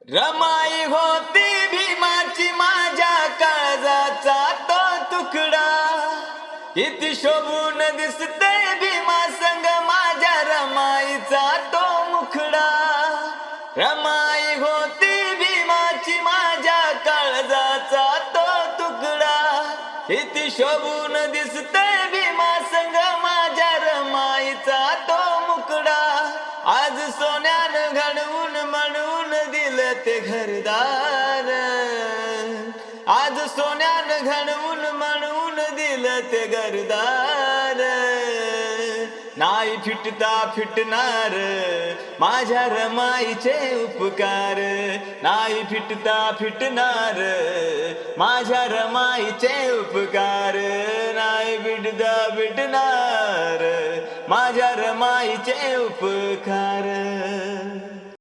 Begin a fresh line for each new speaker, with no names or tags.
रमाई होती भीमाची माझ्या काळजाचा तो तुकडा, किती शोभून दिसते भीमा संग माझ्या रमाईचा तो मुखडा। रमाई होती भीमाची माझ्या काळजाचा तो तुकडा, किती शोभून दिसते भीमा संग माझ्या रमाईचा तो मुखडा। आज सोन्यानं घडवून म्हणून दिलं ते घरदार, आज सोन्यानं घडवून म्हणून दिलं ते घरदार। नाही फिटता फिटणार माझ्या रमाईचे उपकार, नाही फिटता फिटणार माझ्या रमाईचे उपकार। नाही फिटता फिटणार माझ्या रमाईचे उपकार।